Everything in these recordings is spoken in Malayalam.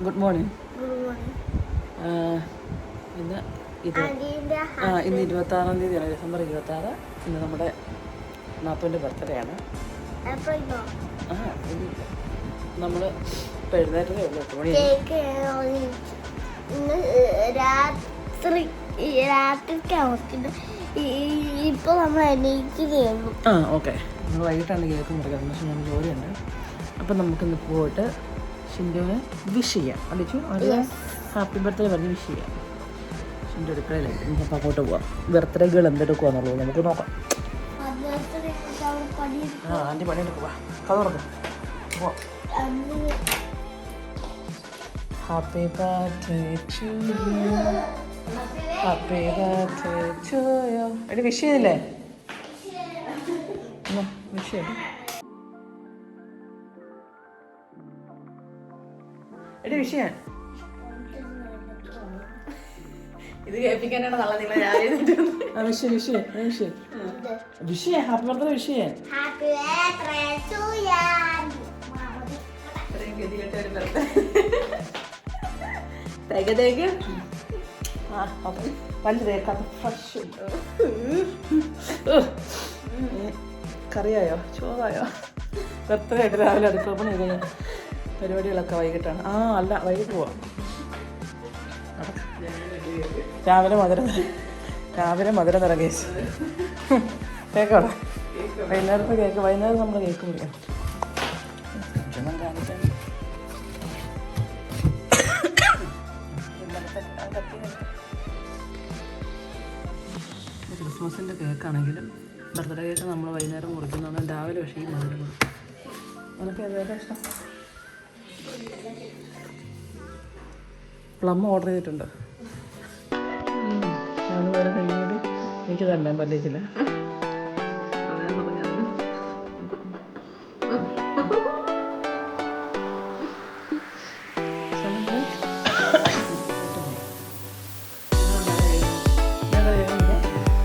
Good morning. ഇന്ന് ഇന്ന് 26-ാം തീയതിയാണ്, ഡിസംബർ 26. ഇന്ന് നമ്മുടെ നാത്തൂൻ്റെ ബർത്ത്ഡേ ആണ്. ഇന്നില്ല, നമ്മൾ ഇപ്പോൾ എഴുന്നേറ്റതേ ഉള്ളൂ. 8 മണി. ഇപ്പോൾ നമ്മൾ എണീക്കുന്നേ ഉള്ളൂ. ഓക്കെ, നമ്മൾ വൈകിട്ടാണ് കേക്ക് മുറിക്കുന്നത്. പക്ഷേ നമുക്ക് ജോലിയുണ്ട്. അപ്പം നമുക്കിന്ന് പോയിട്ട് ഷിൻഡുവിനെ വിഷ് ചെയ്യാം. അടിച്ചു അവരുടെ ഹാപ്പി ബർത്ത്ഡേ പറഞ്ഞ് വിഷ് ചെയ്യാം. ഷിൻഡു അടുക്കളയിലേക്ക് നമുക്ക് അങ്ങോട്ട് പോവാം. ബർത്ത്ഡേ ഗേൾ എന്തെടുക്കുവാന്നുള്ളത് നമുക്ക് നോക്കാം. ആൻറ്റി പണിയെടുക്കുക. കഥ തുറക്കും. പോവാം. Happy birthday to you, happy birthday to you. എടി വിഷ് ചെയ്തില്ലേ? വിഷ് ചെയ്തു. എടി വിഷയം ഇത് കേൾപ്പിക്കാനാണ് നല്ല നിങ്ങളെ വിഷയം ഹാപ്പി ബർത്ത്ഡേ വിഷയം. പല്ല് തേക്കാത്ത ഫ്രഷ് കറിയായോ ചോറായോ? ബർത്ത്ഡേ ആയിട്ട് രാവിലെ അടുക്കള പണി കഴിഞ്ഞ പരിപാടികളൊക്കെ വൈകിട്ടാണ്. അല്ല, വൈകിട്ട് പോവാം. രാവിലെ മധുരം തരാം കേസ്. കേക്കോടെ വൈകുന്നേരത്തെ കേക്ക്. വൈകുന്നേരം നമ്മൾ കേക്ക് മുറിക്കാം. ക്രിസ്മസിൻ്റെ കേക്കാണെങ്കിലും ബർത്ത്ഡേ കേക്ക് നമ്മൾ വൈകുന്നേരം മുറിക്കുന്നതാണ്. രാവിലെ പക്ഷേ ഈ മധുരം കൊടുക്കും. നമുക്ക് ഏതായാലും ഇഷ്ടം. പ്ലം ഓർഡർ ചെയ്തിട്ടുണ്ട്. ഞാൻ വേറെ കഴിഞ്ഞിട്ട് എനിക്ക് തന്നെ പറ്റിച്ചില്ല.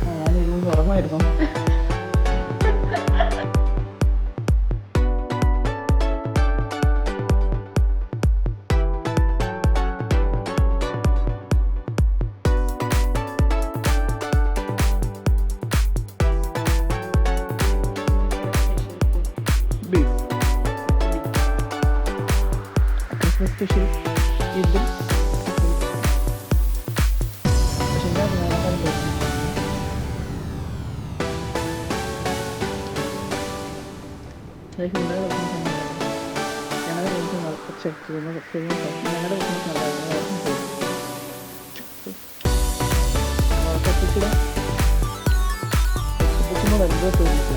ഞാനിരുന്ന് ഉറങ്ങുമായിരുന്നു. സ്പെഷ്യൽ ഇതും എന്തോ തോന്നില്ല.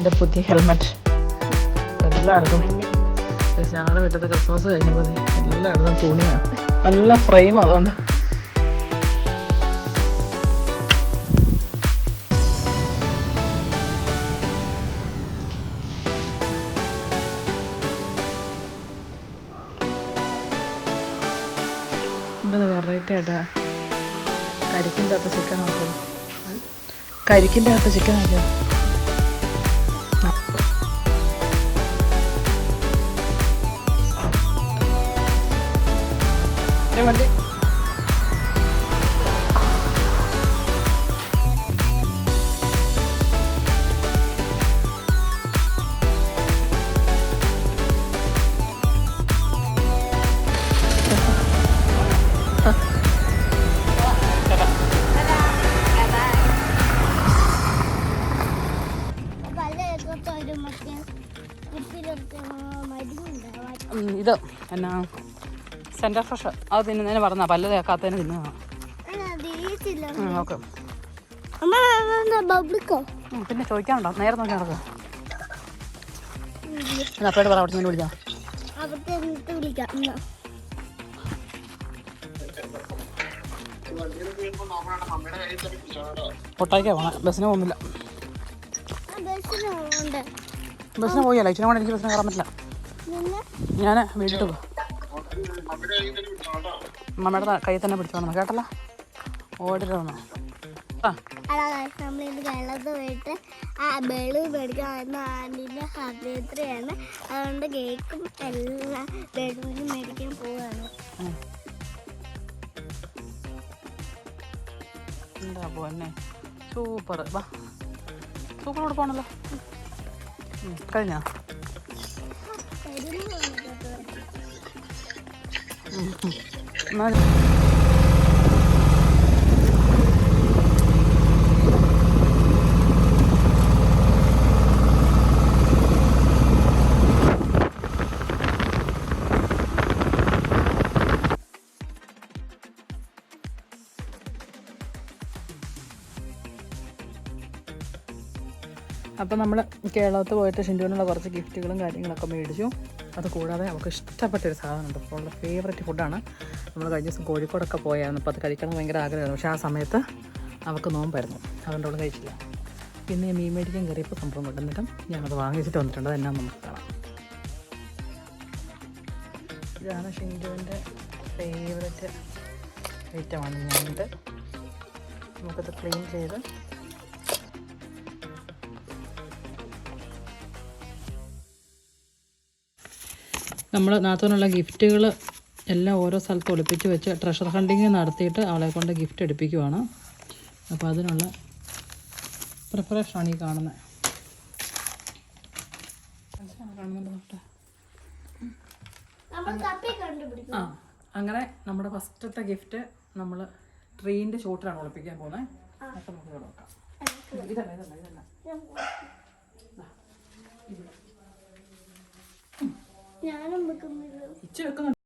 എൻ്റെ പുതിയ ഹെൽമെറ്റ് എല്ലായിടത്തും ഞങ്ങളുടെ വീട്ടിലത്തെ ക്രിസ്മസ് കഴിഞ്ഞപ്പോൾ എല്ലായിടത്തും തുണിയാണ്. നല്ല ഫ്രെയിം. അതുകൊണ്ട് എന്താ വെറൈറ്റി ആയിട്ടാ കരിക്കിൻ്റെ അകത്ത് ചിക്കൻ ആക്കും. കരിക്കിൻ്റെ അകത്ത് ചിക്കൻ ആക്കിയോ? വണ്ടി ഇത് എന്നാ സെൻറ്റർ ഫ്രഷ് അത് തിന്നുന്നതിന് പറഞ്ഞാൽ പല്ല് തേക്കാത്തതിന് തിന്നതാണ്. നോക്ക്. ബബ്ലിക്കോ പിന്നെ ചോദിക്കാനുണ്ടോ? നേരെ നോക്കി നടക്കുക. അപ്പയോട് പറ അവിടെ നിന്ന് വിളിക്കാം. അവിടുത്തെ എന്നിട്ട് വിളിക്കാം. കൊട്ടായിക്കാ പോണേ. ബസ്സിന് പോകുന്നില്ല. ബസ്സിന് പോയല്ല. ഇച്ചിരി കൂടെ എനിക്ക് ബസ്സിന് കയറാൻ പറ്റില്ല. ഞാൻ വീട്ടിൽ പോകും. അമ്മയുടെ കയ്യിൽ തന്നെ പിടിച്ചോണം കേട്ടല്ലോ. ഓടിരുന്നോ. നമ്മളിന്ന് കേരളത്തിൽ പോയിട്ട് ആ ബലൂൺ മേടിക്കാൻ വന്ന ആൻറ്റീൻ്റെ ഹാപ്പിയാണ്. അതുകൊണ്ട് കേക്കും എല്ലാം ബലൂണും മേടിക്കാൻ പോവാണ്. എന്താ പോന്നെ സൂപ്പർ. വാ സൂപ്പർ കൂടെ പോകണല്ലോ. കഴിഞ്ഞോ? അപ്പം നമ്മൾ കേരളത്തിൽ പോയിട്ട് ഷിൻഡുവിനുള്ള കുറച്ച് ഗിഫ്റ്റുകളും കാര്യങ്ങളൊക്കെ മേടിച്ചു. അത് കൂടാതെ അവൾക്ക് ഇഷ്ടപ്പെട്ടൊരു സാധനമുണ്ട്. അപ്പോൾ അവളുടെ ഫേവറേറ്റ് ഫുഡാണ്. നമ്മൾ കഴിഞ്ഞ ദിവസം കോഴിക്കോടൊക്കെ പോയായിരുന്നു. അപ്പോൾ അത് കഴിക്കണം ഭയങ്കര ആഗ്രഹമായിരുന്നു. പക്ഷേ ആ സമയത്ത് അവൾക്ക് നോമ്പായിരുന്നു. അതുകൊണ്ട് അവൾ കഴിച്ചില്ല. പിന്നെ മീൻ മേടിക്കാൻ കയറിയപ്പോൾ സംഭവം കൊണ്ടുവന്നിട്ടും ഞാനത് വാങ്ങിച്ചിട്ട് വന്നിട്ടുണ്ട്. അതെല്ലാം നമുക്ക് കാണാം. ഇതാണ് ഷിൻഡുവിൻ്റെ ഫേവറേറ്റ് ഐറ്റമാണ്. ഞാനിത് നമുക്കത് ക്ലീൻ ചെയ്ത് നമ്മൾ നാത്തോനുള്ള ഗിഫ്റ്റുകൾ എല്ലാം ഓരോ സ്ഥലത്ത് ഒളിപ്പിച്ച് വെച്ച് ട്രഷർ ഹണ്ടിങ് നടത്തിയിട്ട് അവളെ കൊണ്ട് ഗിഫ്റ്റ് എടുപ്പിക്കുവാണ്. അപ്പോൾ അതിനുള്ള പ്രിപ്പറേഷനാണ് ഈ കാണുന്നത്. ആ അങ്ങനെ നമ്മുടെ ഫസ്റ്റത്തെ ഗിഫ്റ്റ് നമ്മൾ ട്രീൻ്റെ ചോട്ടിലാണ് ഒളിപ്പിക്കാൻ പോകുന്നത്. അപ്പം നമുക്ക് ഇവിടെ നോക്കാം. ഇതല്ല ഇതല്ല ഇതല്ല ഞാനും വെക്കുന്നില്ല. ഇച്ച് വെക്കുന്നുണ്ട്.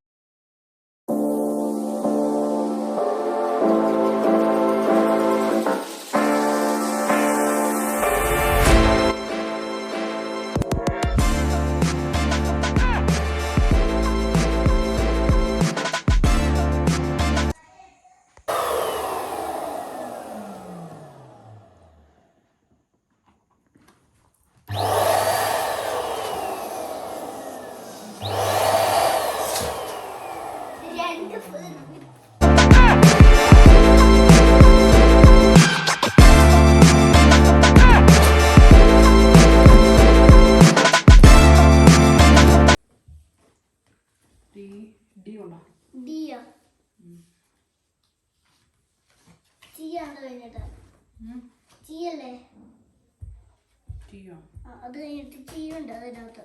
അത് കഴിഞ്ഞിട്ട് ചീയുണ്ട് അതിനകത്ത്.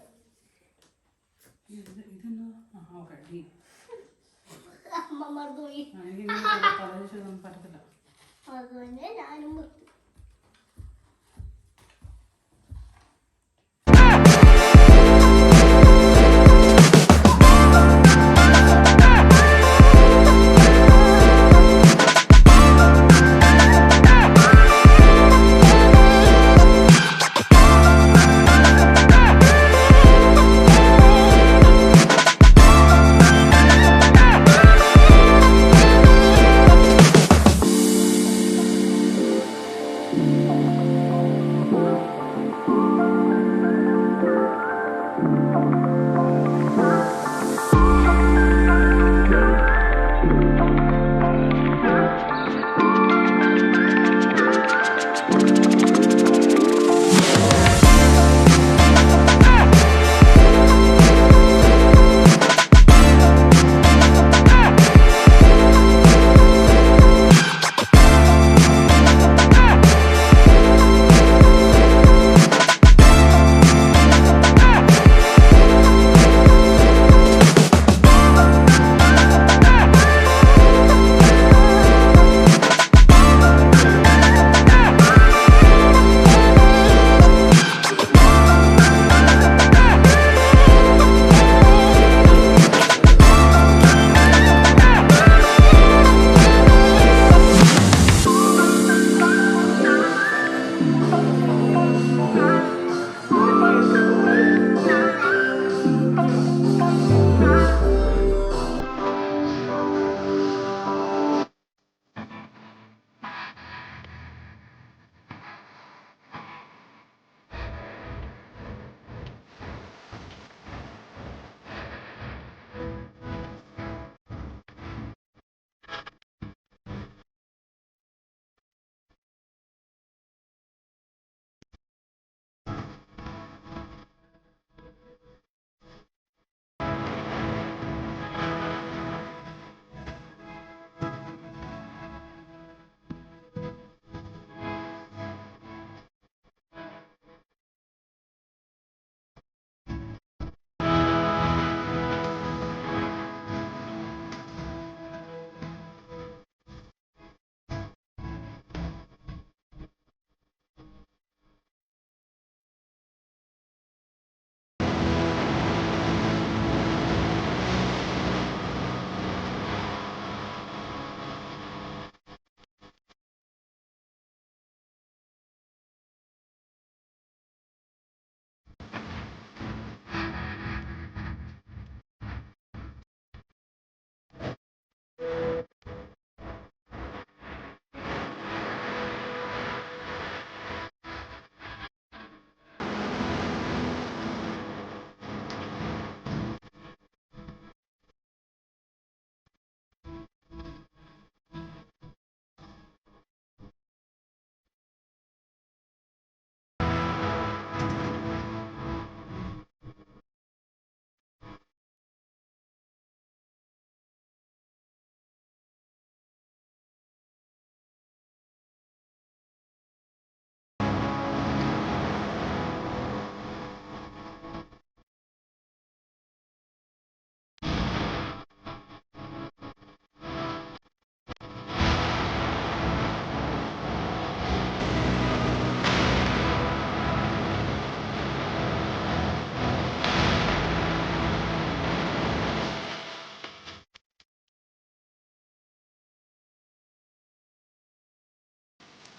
അമ്മ മറന്നുപോയി. അതുകൊണ്ട് ഞാനും നിർത്തി.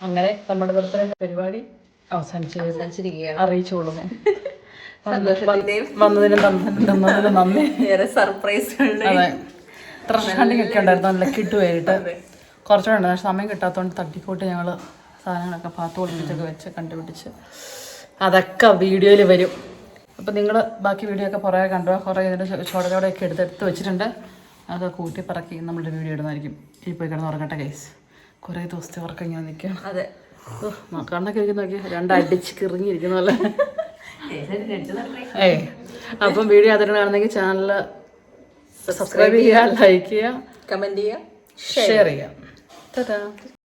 അങ്ങനെ നമ്മുടെ ബർത്ത്ഡേ പരിപാടി അവസാനിച്ചിരിക്കുകയാണ്. അറിയിച്ചോളുന്നു. വന്നതിനും തന്നതിനും നന്ദി. സർപ്രൈസ്. അതെ, ട്രഷർ ഹണ്ടിങ് ഒക്കെ ഉണ്ടായിരുന്നു. നല്ല കിട്ടുമായിട്ട് കുറച്ചുകൂടെ ഉണ്ട്. പക്ഷെ സമയം കിട്ടാത്തതുകൊണ്ട് തട്ടിക്കൂട്ട് ഞങ്ങൾ സാധനങ്ങളൊക്കെ പാത്ത് ഒളിപ്പിച്ചൊക്കെ വെച്ച് കണ്ടുപിടിച്ച് അതൊക്കെ വീഡിയോയിൽ വരും. അപ്പം നിങ്ങൾ ബാക്കി വീഡിയോ ഒക്കെ കുറേ കണ്ടു. കുറേ ഇതിൻ്റെ ചോടലോടെയൊക്കെ എടുത്ത് വെച്ചിട്ടുണ്ട്. അതൊക്കെ കൂട്ടി പറക്കി നമ്മളുടെ വീഡിയോ ഇടുന്നതായിരിക്കും. ഈ പോയി കിടന്ന് ഉറങ്ങട്ടെ ഗൈസ്. കുറേ ദിവസത്തെ ഉറക്കം ഇങ്ങനെ നിൽക്കാം. അതെ, കണ്ണൊക്കെ ഇരിക്കുന്ന നോക്കി രണ്ടടിച്ച് കിറങ്ങിയിരിക്കുന്നല്ലേ. അപ്പം വീഡിയോ അതിന് കാണുന്നെങ്കിൽ ചാനൽ സബ്സ്ക്രൈബ് ചെയ്യുക, ലൈക്ക് ചെയ്യുക, കമന്റ് ചെയ്യുക, ഷെയർ ചെയ്യുക.